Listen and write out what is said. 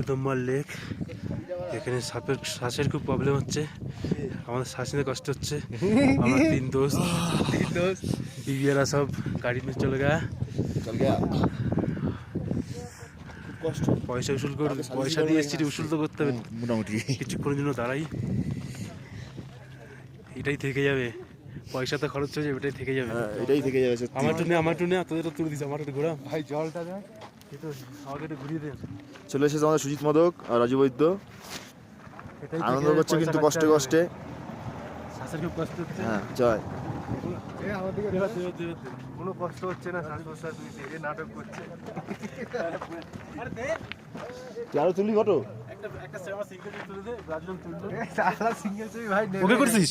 Gurudongmar lake. এখানে শ্বাসের খুব প্রবলেম হচ্ছে, আমাদের শ্বাস নিতে কষ্ট হচ্ছে। আমরা তিন দোস্ত বিবিয়ারা সব গাড়ি নিয়ে চলে গা। পয়সা উসুল করে, পয়সা দিয়ে এসেছি, উসুল তো করতে হবে মোটামুটি। কিছুক্ষণের জন্য দাঁড়াই, এটাই থেকে যাবে। পয়সা তো খরচ হয়ে যাবে, এটাই থেকে যাবে। এটাই থেকে যাবে। আমার টুনে তোদের তো তুলে দিস, আমার একটু ঘোরা ভাই, জলটা দেয় আমাকে একটু ঘুরিয়ে দেন। চলে এসেছে আমাদের সুজিত মদক আর রাজু বৈদ্য, আনন্দ করছে কিন্তু কষ্টে কষ্টে। শ্বাসের খুব কষ্ট হচ্ছে। হ্যাঁ জয়। কোনো কষ্ট হচ্ছে না, শ্বাস প্রশ্বাস নিতে, এ নাটক করছে। আরো তুলি ফটো একটা সিঙ্গেল তুলে দে, ব্রাজিল তুললো। সিঙ্গেল ভাই ওকে করছিস।